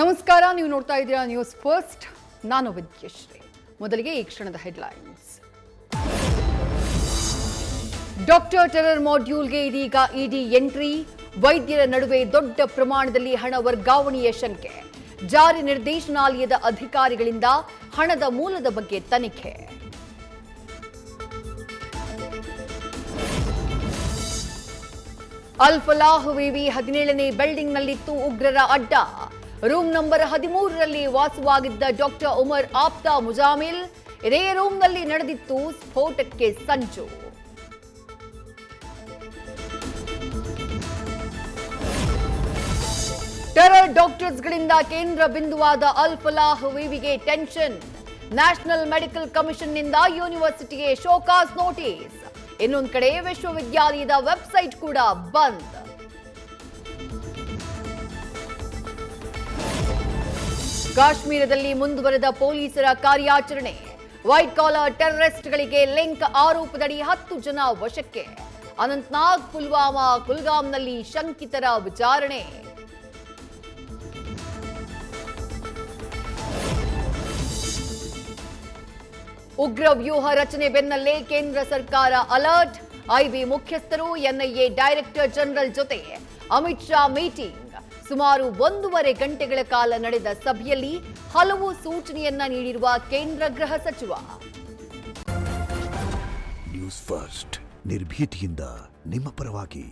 ನಮಸ್ಕಾರ, ನೀವು ನೋಡ್ತಾ ಇದ್ದೀರಾ ನ್ಯೂಸ್ ಫಸ್ಟ್. ನಾನು ವಿದ್ಯಶ್ರೀ. ಮೊದಲಿಗೆ ಈ ಕ್ಷಣದ ಹೆಡ್ಲೈನ್ಸ್. ಡಾಕ್ಟರ್ ಟೆರರ್ ಮಾಡ್ಯೂಲ್ಗೆ ಇದೀಗ ಇಡಿ ಎಂಟ್ರಿ. ವೈದ್ಯರ ನಡುವೆ ದೊಡ್ಡ ಪ್ರಮಾಣದಲ್ಲಿ ಹಣ ವರ್ಗಾವಣೆಯ ಶಂಕೆ. ಜಾರಿ ನಿರ್ದೇಶನಾಲಯದ ಅಧಿಕಾರಿಗಳಿಂದ ಹಣದ ಮೂಲದ ಬಗ್ಗೆ ತನಿಖೆ. ಅಲ್ ಫಲಾಹ್ ವಿವಿ 17ನೇ ಬಿಲ್ಡಿಂಗ್ನಲ್ಲಿತ್ತು ಉಗ್ರರ ಅಡ್ಡ. ರೂಮ್ ನಂಬರ್ 13ರಲ್ಲಿ ವಾಸವಾಗಿದ್ದ ಡಾಕ್ಟರ್ ಉಮರ್ ಆಪ್ತ ಮುಜಾಮಿಲ್. ಇದೇ ರೂಮ್ನಲ್ಲಿ ನಡೆದಿತ್ತು ಸ್ಫೋಟಕ್ಕೆ ಸಂಚು. ಟೆರರ್ ಡಾಕ್ಟರ್ಸ್ಗಳಿಂದ ಕೇಂದ್ರ ಬಿಂದುವಾದ ಅಲ್ ಫಲಾಹ್ ವಿವಿಗೆ ಟೆನ್ಷನ್. ನ್ಯಾಷನಲ್ ಮೆಡಿಕಲ್ ಕಮಿಷನ್ನಿಂದ ಯೂನಿವರ್ಸಿಟಿಗೆ ಶೋಕಾಸ್ ನೋಟಿಸ್. ಇನ್ನೊಂದು ಕಡೆ ವಿಶ್ವವಿದ್ಯಾಲಯದ ವೆಬ್ಸೈಟ್ ಕೂಡ ಬಂದ್. ಕಾಶ್ಮೀರದಲ್ಲಿ ಮುಂದುವರೆದ ಪೊಲೀಸರ ಕಾರ್ಯಾಚರಣೆ. ವೈಟ್ ಕಾಲರ್ ಟೆರರಿಸ್ಟ್ಗಳಿಗೆ ಲಿಂಕ್ ಆರೋಪದಡಿ 10 ಜನ ವಶಕ್ಕೆ. ಅನಂತನಾಗ್, ಪುಲ್ವಾಮಾ, ಕುಲ್ಗಾಂನಲ್ಲಿ ಶಂಕಿತರ ವಿಚಾರಣೆ. ಉಗ್ರ ವ್ಯೂಹ ರಚನೆ ಬೆನ್ನಲ್ಲೇ ಕೇಂದ್ರ ಸರ್ಕಾರ ಅಲರ್ಟ್. ಐಬಿ ಮುಖ್ಯಸ್ಥರು, ಎನ್ಐಎ ಡೈರೆಕ್ಟರ್ ಜನರಲ್ ಜೊತೆ ಅಮಿತ್ ಶಾ ಮೀಟಿಂಗ್. ಸುಮಾರು 1.5 ಗಂಟೆಗಳ ಕಾಲ ನಡೆದ ಸಭೆಯಲ್ಲಿ ಹಲವು ಸೂಚನೆಯನ್ನ ನೀಡಿರುವ ಕೇಂದ್ರ ಗೃಹ ಸಚಿವ. ನ್ಯೂಸ್ ಫಸ್ಟ್, ನಿರ್ಭೀತಿಯಿಂದ ನಿಮ್ಮ ಪರವಾಗಿ.